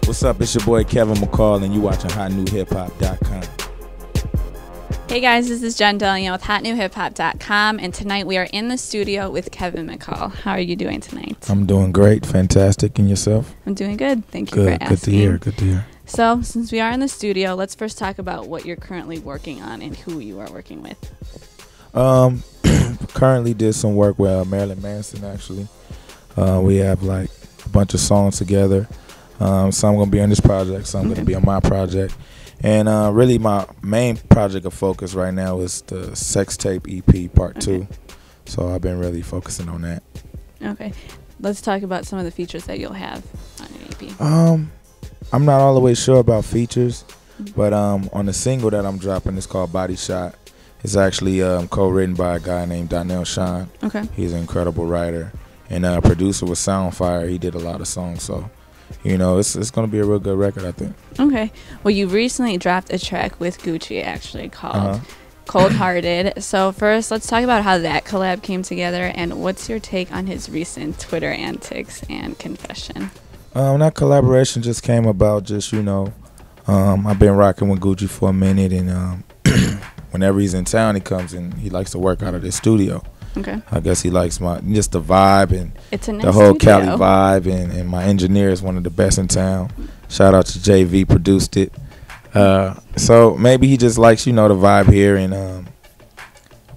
What's up? It's your boy Kevin McCall, and you watching HotNewHipHop.com. Hey guys, this is Jen Dellion with HotNewHipHop.com, and tonight we are in the studio with Kevin McCall. How are you doing tonight? I'm doing great, fantastic, and yourself? I'm doing good. Thank you for asking. Good to hear. Good to hear. So, since we are in the studio, let's first talk about what you're currently working on and who you are working with. Currently did some work with Marilyn Manson. Actually, we have like a bunch of songs together. Some gonna be on this project, some gonna be on my project, and really my main project of focus right now is the Sex Tape EP Part 2. So I've been really focusing on that. Okay, let's talk about some of the features that you'll have on your EP. I'm not all the way sure about features, but on the single that I'm dropping, it's called Body Shot. It's actually co-written by a guy named Donnell Sean. Okay, he's an incredible writer, and producer with Soundfire. He did a lot of songs, so. You know, it's going to be a real good record, I think. Okay. Well, you recently dropped a track with Gucci, actually, called Cold Hearted. So first, let's talk about how that collab came together, and what's your take on his recent Twitter antics and confession? That collaboration just came about just, you know, I've been rocking with Gucci for a minute, and whenever he's in town, he comes and he likes to work out of the studio. Okay. I guess he likes just the vibe and it's a nice the whole studio. Cali vibe, and my engineer is one of the best in town. Shout out to JV, produced it. So maybe he just likes, you know, the vibe here, and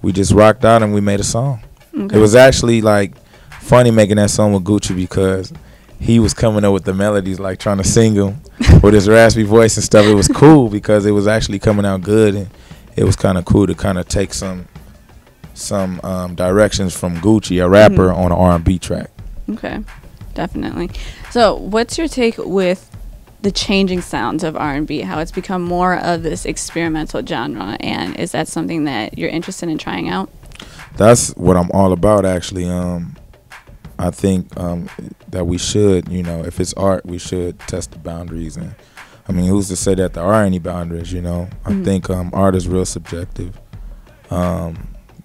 we just rocked out and we made a song. Okay. It was actually like funny making that song with Gucci because he was coming up with the melodies, like trying to sing them with his raspy voice and stuff. It was cool because it was actually coming out good, and it was kind of cool to kind of take some directions from Gucci, a rapper, on an R&B track. Okay, definitely. So what's your take with the changing sounds of R&B, how it's become more of this experimental genre, and is that something that you're interested in trying out? That's what I'm all about, actually. I think that we should, you know, if it's art, we should test the boundaries. And I mean, who's to say that there are any boundaries, you know? I think art is real subjective.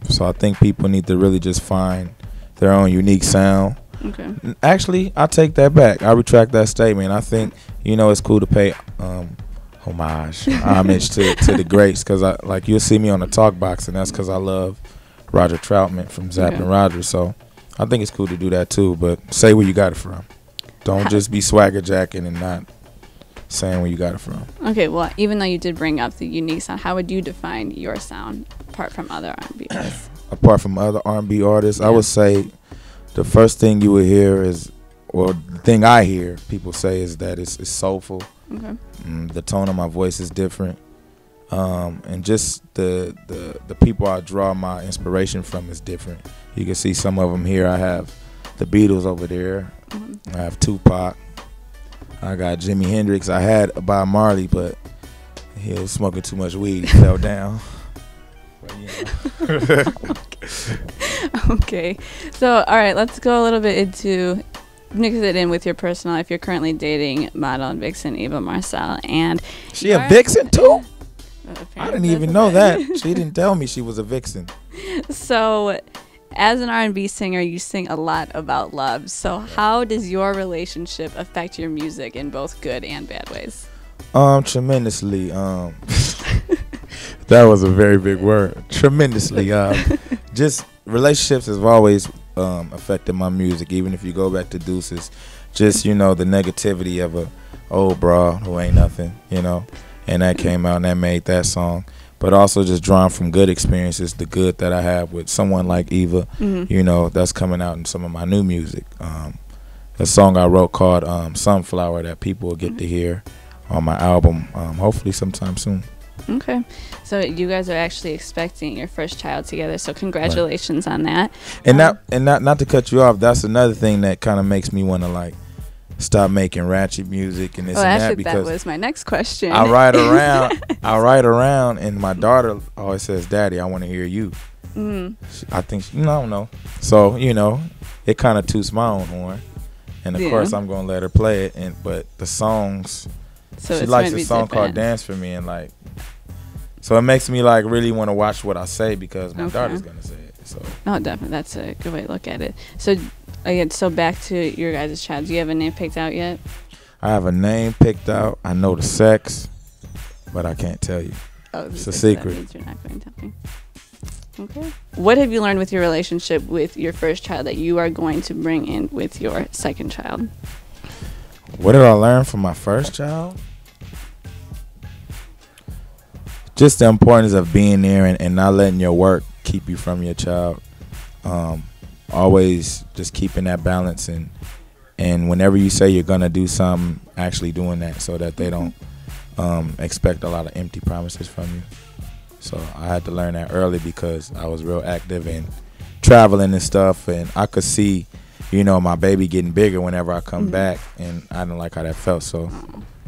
So I think people need to really just find their own unique sound. Okay. Actually, I take that back. I retract that statement. I think, you know, it's cool to pay homage to the greats, because like you'll see me on the talk box, and that's because I love Roger Troutman from Zapp and Roger. So I think it's cool to do that too, but say where you got it from. Don't just be swagger jacking and not saying where you got it from. Okay, well, even though you did bring up the unique sound, how would you define your sound apart from other R&B artists? Apart from other R&B artists, I would say the first thing you would hear is, or the thing I hear people say is that it's soulful. Okay. The tone of my voice is different, and just the people I draw my inspiration from is different. You can see some of them here. I have the Beatles over there. I have Tupac. I got Jimi Hendrix. I had Bob Marley, but he was smoking too much weed. He fell down. But, you know. Okay. So, all right, let's go a little bit into, mix it in with your personal life. You're currently dating model and vixen Eva Marcel. And she a vixen too? I didn't even know that. She didn't tell me she was a vixen. So, as an R&B singer, you sing a lot about love. So how does your relationship affect your music in both good and bad ways? Tremendously. That was a very big word. Tremendously. Just relationships have always affected my music. Even if you go back to Deuces, just, you know, the negativity of a old bra who ain't nothing, you know, and that came out and that made that song. But also just drawing from good experiences, the good that I have with someone like Eva, you know, that's coming out in some of my new music. A song I wrote called Sunflower that people will get to hear on my album, hopefully sometime soon. Okay. So you guys are actually expecting your first child together, so congratulations on that. And not to cut you off, that's another thing that kind of makes me want to, like, stop making ratchet music and this and actually, that, because that was my next question. I ride around and my daughter always says, "Daddy, I want to hear you." I think I don't know. So, you know, it kind of toots my own horn, and of course I'm gonna let her play it. But the songs, so she likes a song called "Dance for Me," and like, so it makes me like really want to watch what I say because my daughter's gonna say it. So. Oh, definitely, that's a good way to look at it. So. Again, so back to your guys' child. Do you have a name picked out yet? I have a name picked out. I know the sex, but I can't tell you. Oh, it's a secret. That means you're not going to tell me. Okay. What have you learned with your relationship with your first child that you are going to bring in with your second child? What did I learn from my first child? Just the importance of being there and not letting your work keep you from your child. Always just keeping that balance, and whenever you say you're gonna do something, actually doing that, so that they don't expect a lot of empty promises from you. So I had to learn that early because I was real active and traveling and stuff, and I could see, you know, my baby getting bigger whenever I come back, and I didn't like how that felt. So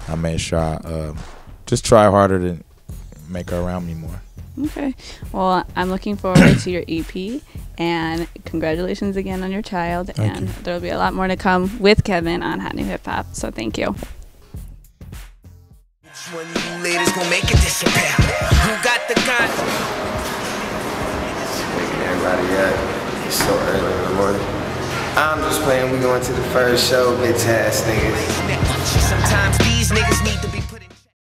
I made sure I just try harder to make her around me more. Okay. Well, I'm looking forward to your EP, and congratulations again on your child. Thank and you. There will be a lot more to come with Kevin on Hot New Hip Hop. So thank you. Which one of you ladies gonna make it disappear? Who got the gun? Waking everybody up. It's so early in the morning. I'm just playing. We going to the first show, bitch ass niggas. Sometimes these niggas need to be put